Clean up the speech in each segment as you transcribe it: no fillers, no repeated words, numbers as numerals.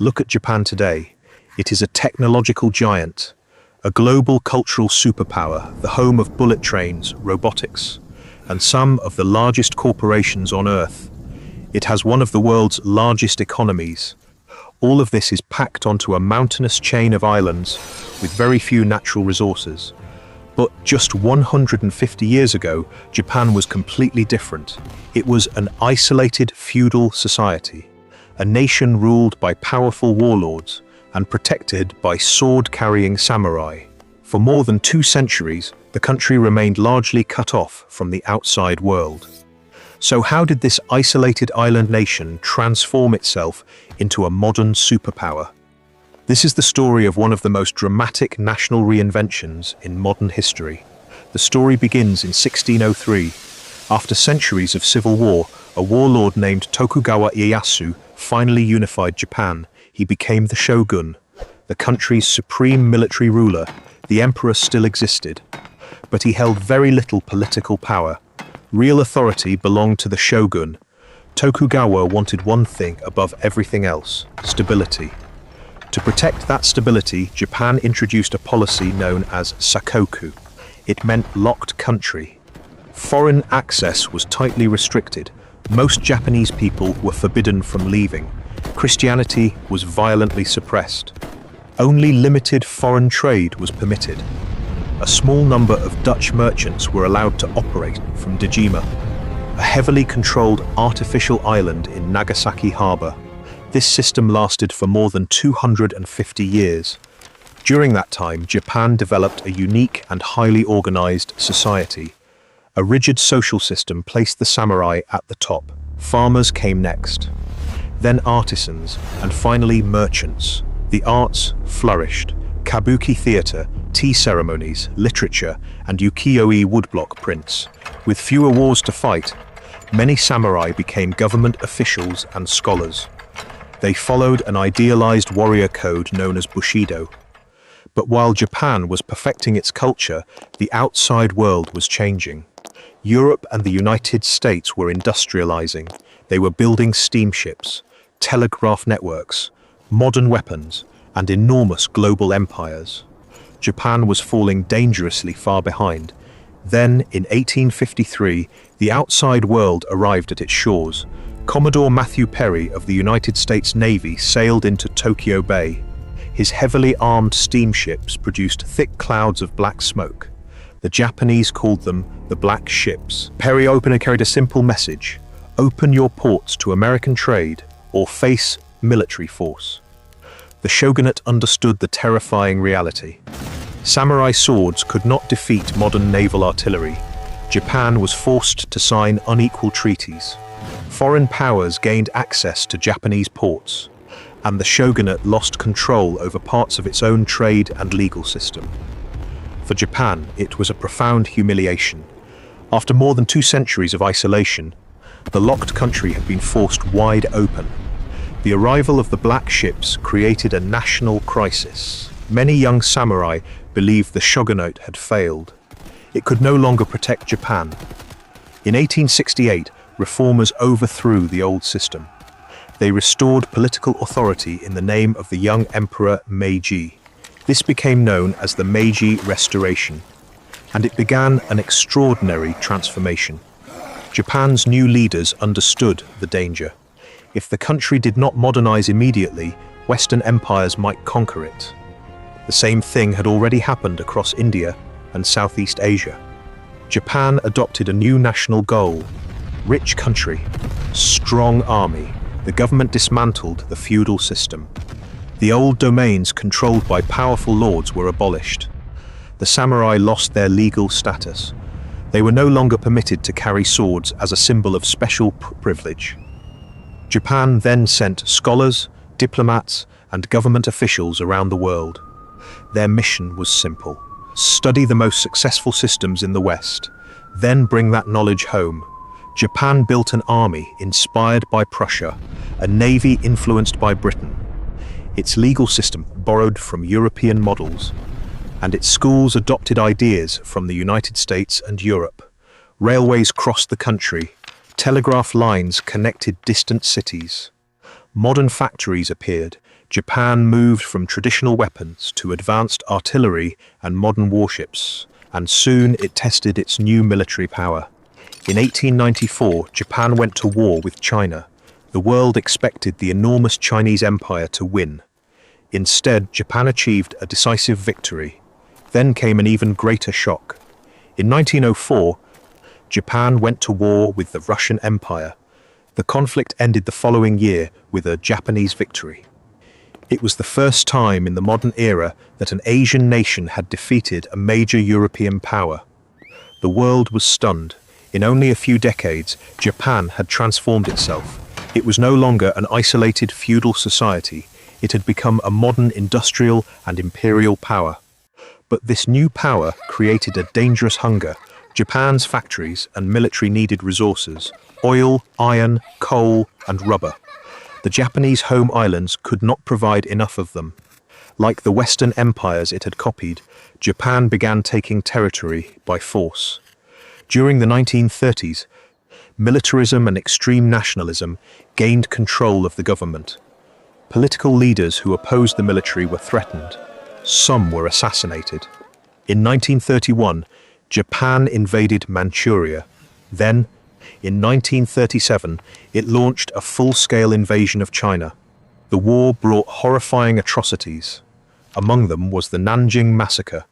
Look at Japan today. It is a technological giant, a global cultural superpower, the home of bullet trains, robotics, and some of the largest corporations on Earth. It has one of the world's largest economies. All of this is packed onto a mountainous chain of islands with very few natural resources. But just 150 years ago, Japan was completely different. It was an isolated feudal society, a nation ruled by powerful warlords and protected by sword-carrying samurai. For more than 2 centuries, the country remained largely cut off from the outside world. So how did this isolated island nation transform itself into a modern superpower? This is the story of one of the most dramatic national reinventions in modern history. The story begins in 1603. After centuries of civil war, a warlord named Tokugawa Ieyasu finally unified Japan. He became the shogun, the country's supreme military ruler. The emperor still existed, but he held very little political power. Real authority belonged to the shogun. Tokugawa wanted one thing above everything else: stability. To protect that stability, Japan introduced a policy known as sakoku. It meant locked country. Foreign access was tightly restricted. Most Japanese people were forbidden from leaving. Christianity was violently suppressed. Only limited foreign trade was permitted. A small number of Dutch merchants were allowed to operate from Dejima, a heavily controlled artificial island in Nagasaki harbor. This system lasted for more than 250 years. During that time, Japan developed a unique and highly organized society. A rigid social system placed the samurai at the top. Farmers came next, then artisans, and finally merchants. The arts flourished. Kabuki theater, tea ceremonies, literature, and ukiyo-e woodblock prints. With fewer wars to fight, many samurai became government officials and scholars. They followed an idealized warrior code known as Bushido. But while Japan was perfecting its culture, the outside world was changing. Europe and the United States were industrializing. They were building steamships, telegraph networks, modern weapons, and enormous global empires. Japan was falling dangerously far behind. Then, in 1853, the outside world arrived at its shores. Commodore Matthew Perry of the United States Navy sailed into Tokyo Bay. His heavily armed steamships produced thick clouds of black smoke. The Japanese called them the Black Ships. Perry openly carried a simple message: open your ports to American trade or face military force. The shogunate understood the terrifying reality. Samurai swords could not defeat modern naval artillery. Japan was forced to sign unequal treaties. Foreign powers gained access to Japanese ports, and the shogunate lost control over parts of its own trade and legal system. For Japan, it was a profound humiliation. After more than 2 centuries of isolation, the locked country had been forced wide open. The arrival of the Black Ships created a national crisis. Many young samurai believed the shogunate had failed. It could no longer protect Japan. In 1868, reformers overthrew the old system. They restored political authority in the name of the young Emperor Meiji. This became known as the Meiji Restoration, and it began an extraordinary transformation. Japan's new leaders understood the danger. If the country did not modernize immediately, Western empires might conquer it. The same thing had already happened across India and Southeast Asia. Japan adopted a new national goal: rich country, strong army. The government dismantled the feudal system. The old domains controlled by powerful lords were abolished. The samurai lost their legal status. They were no longer permitted to carry swords as a symbol of special privilege. Japan then sent scholars, diplomats, and government officials around the world. Their mission was simple: study the most successful systems in the West, then bring that knowledge home. Japan built an army inspired by Prussia, a navy influenced by Britain. Its legal system borrowed from European models, and its schools adopted ideas from the United States and Europe. Railways crossed the country. Telegraph lines connected distant cities. Modern factories appeared, Japan moved from traditional weapons to advanced artillery and modern warships, and soon it tested its new military power. In 1894, Japan went to war with China. The world expected the enormous Chinese Empire to win. Instead, Japan achieved a decisive victory. Then came an even greater shock. In 1904, Japan went to war with the Russian Empire. The conflict ended the following year with a Japanese victory. It was the first time in the modern era that an Asian nation had defeated a major European power. The world was stunned. In only a few decades, Japan had transformed itself. It was no longer an isolated feudal society. It had become a modern industrial and imperial power. But this new power created a dangerous hunger. Japan's factories and military needed resources: oil, iron, coal, and rubber. The Japanese home islands could not provide enough of them. Like the Western empires it had copied, Japan began taking territory by force. During the 1930s, militarism and extreme nationalism gained control of the government. Political leaders who opposed the military were threatened. Some were assassinated. In 1931, Japan invaded Manchuria. Then, in 1937, it launched a full-scale invasion of China. The war brought horrifying atrocities. Among them was the Nanjing Massacre.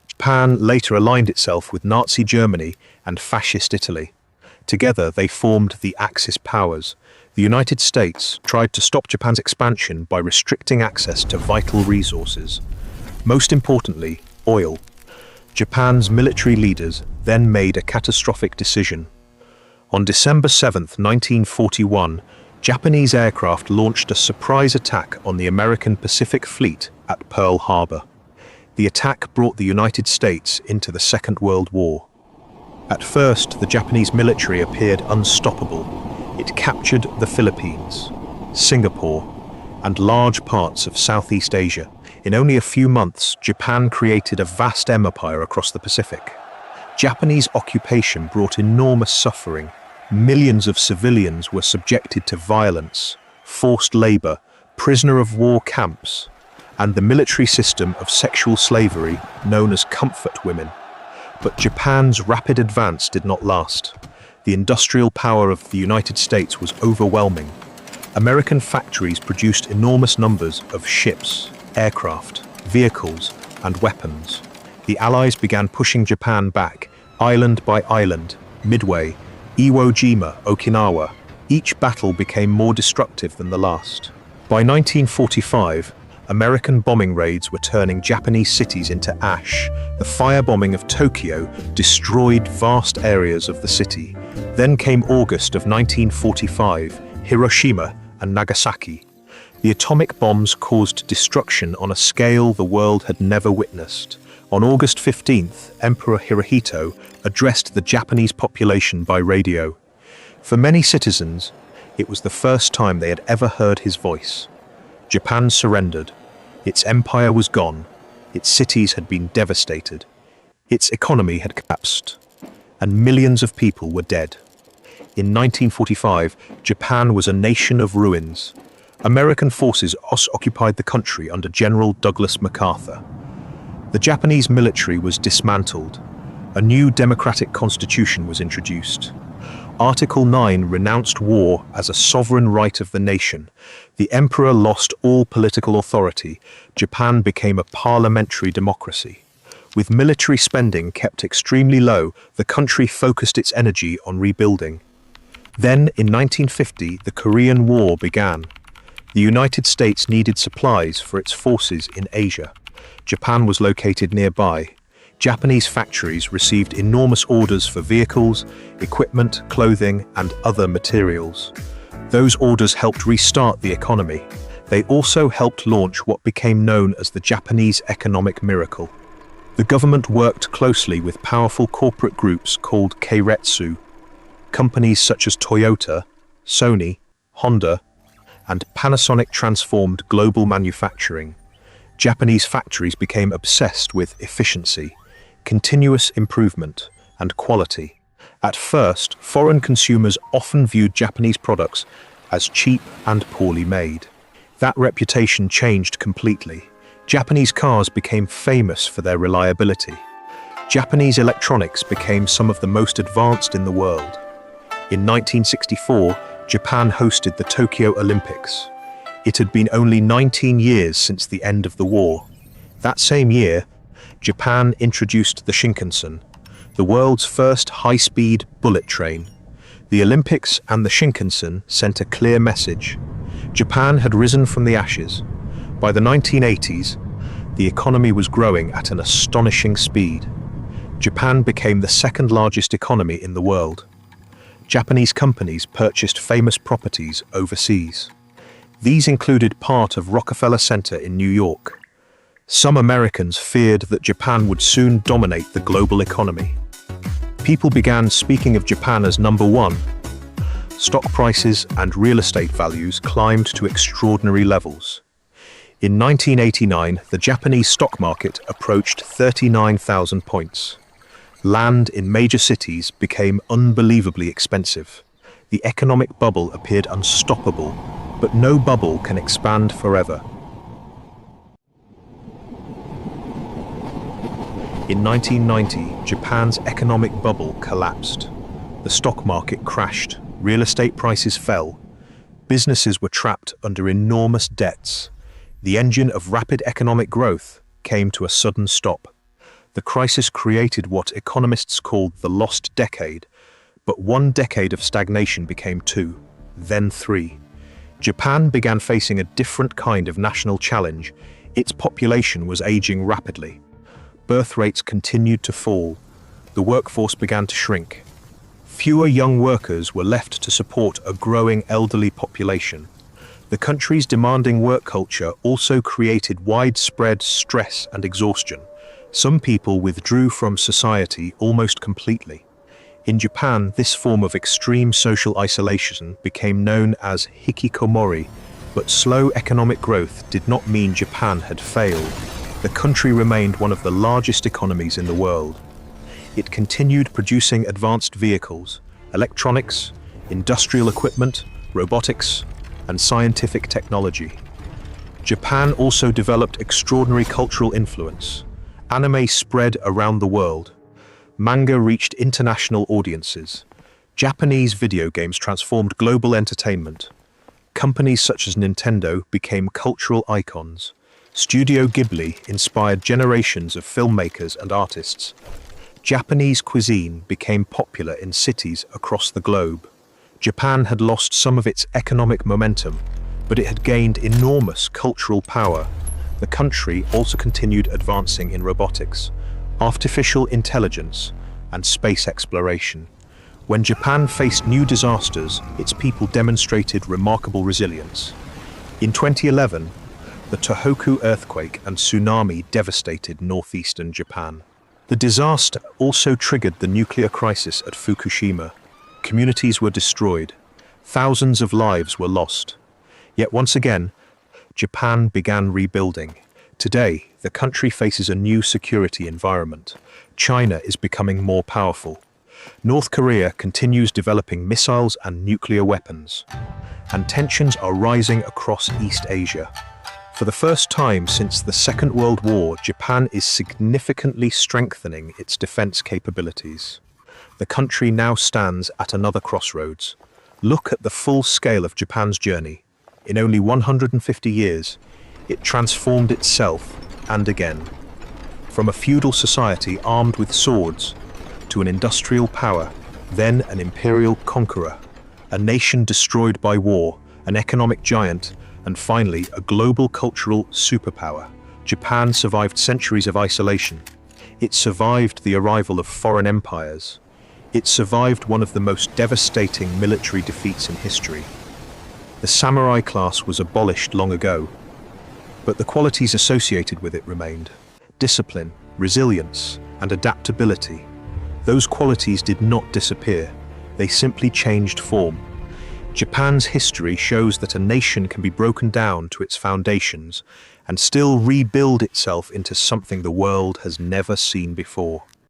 Japan later aligned itself with Nazi Germany and Fascist Italy. Together they formed the Axis powers. The United States tried to stop Japan's expansion by restricting access to vital resources. Most importantly, oil. Japan's military leaders then made a catastrophic decision. On December 7, 1941, Japanese aircraft launched a surprise attack on the American Pacific Fleet at Pearl Harbor. The attack brought the United States into the Second World War. At first, the Japanese military appeared unstoppable. It captured the Philippines, Singapore, and large parts of Southeast Asia. In only a few months, Japan created a vast empire across the Pacific. Japanese occupation brought enormous suffering. Millions of civilians were subjected to violence, forced labor, prisoner of war camps, and the military system of sexual slavery known as comfort women. But Japan's rapid advance did not last. The industrial power of the United States was overwhelming. American factories produced enormous numbers of ships, aircraft, vehicles, and weapons. The Allies began pushing Japan back, island by island, Midway, Iwo Jima, Okinawa. Each battle became more destructive than the last. By 1945, American bombing raids were turning Japanese cities into ash. The firebombing of Tokyo destroyed vast areas of the city. Then came August of 1945, Hiroshima and Nagasaki. The atomic bombs caused destruction on a scale the world had never witnessed. On August 15th, Emperor Hirohito addressed the Japanese population by radio. For many citizens, it was the first time they had ever heard his voice. Japan surrendered. Its empire was gone. Its cities had been devastated. Its economy had collapsed, and millions of people were dead. In 1945, Japan was a nation of ruins. American forces occupied the country under General Douglas MacArthur. The Japanese military was dismantled. A new democratic constitution was introduced. Article 9 renounced war as a sovereign right of the nation. The emperor lost all political authority. Japan became a parliamentary democracy. With military spending kept extremely low, the country focused its energy on rebuilding. Then, in 1950, the Korean War began. The United States needed supplies for its forces in Asia. Japan was located nearby. Japanese factories received enormous orders for vehicles, equipment, clothing, and other materials. Those orders helped restart the economy. They also helped launch what became known as the Japanese economic miracle. The government worked closely with powerful corporate groups called keiretsu. Companies such as Toyota, Sony, Honda, and Panasonic transformed global manufacturing. Japanese factories became obsessed with efficiency, continuous improvement, and quality. At first, foreign consumers often viewed Japanese products as cheap and poorly made. That reputation changed completely. Japanese cars became famous for their reliability. Japanese electronics became some of the most advanced in the world. In 1964, Japan hosted the Tokyo Olympics. It had been only 19 years since the end of the war. That same year, Japan introduced the Shinkansen, the world's first high-speed bullet train. The Olympics and the Shinkansen sent a clear message. Japan had risen from the ashes. By the 1980s, the economy was growing at an astonishing speed. Japan became the second largest economy in the world. Japanese companies purchased famous properties overseas. These included part of Rockefeller Center in New York. Some Americans feared that Japan would soon dominate the global economy. People began speaking of Japan as number one. Stock prices and real estate values climbed to extraordinary levels. In 1989, the Japanese stock market approached 39,000 points. Land in major cities became unbelievably expensive. The economic bubble appeared unstoppable, but no bubble can expand forever. In 1990, Japan's economic bubble collapsed. The stock market crashed, real estate prices fell, businesses were trapped under enormous debts. The engine of rapid economic growth came to a sudden stop. The crisis created what economists called the lost decade, but one decade of stagnation became two, then three. Japan began facing a different kind of national challenge. Its population was aging rapidly. Birth rates continued to fall. The workforce began to shrink. Fewer young workers were left to support a growing elderly population. The country's demanding work culture also created widespread stress and exhaustion. Some people withdrew from society almost completely. In Japan, this form of extreme social isolation became known as hikikomori, but slow economic growth did not mean Japan had failed. The country remained one of the largest economies in the world. It continued producing advanced vehicles, electronics, industrial equipment, robotics, and scientific technology. Japan also developed extraordinary cultural influence. Anime spread around the world. Manga reached international audiences. Japanese video games transformed global entertainment. Companies such as Nintendo became cultural icons. Studio Ghibli inspired generations of filmmakers and artists. Japanese cuisine became popular in cities across the globe. Japan had lost some of its economic momentum, but it had gained enormous cultural power. The country also continued advancing in robotics, artificial intelligence, and space exploration. When Japan faced new disasters, its people demonstrated remarkable resilience. In 2011, the Tohoku earthquake and tsunami devastated northeastern Japan. The disaster also triggered the nuclear crisis at Fukushima. Communities were destroyed. Thousands of lives were lost. Yet once again, Japan began rebuilding. Today, the country faces a new security environment. China is becoming more powerful. North Korea continues developing missiles and nuclear weapons. And tensions are rising across East Asia. For the first time since the Second World War, Japan is significantly strengthening its defense capabilities. The country now stands at another crossroads. Look at the full scale of Japan's journey. In only 150 years, it transformed itself and again. From a feudal society armed with swords, to an industrial power, then an imperial conqueror, a nation destroyed by war, an economic giant, and finally a global cultural superpower. Japan survived centuries of isolation. It survived the arrival of foreign empires. It survived one of the most devastating military defeats in history. The samurai class was abolished long ago, but the qualities associated with it remained. Discipline, resilience, and adaptability. Those qualities did not disappear. They simply changed form. Japan's history shows that a nation can be broken down to its foundations and still rebuild itself into something the world has never seen before.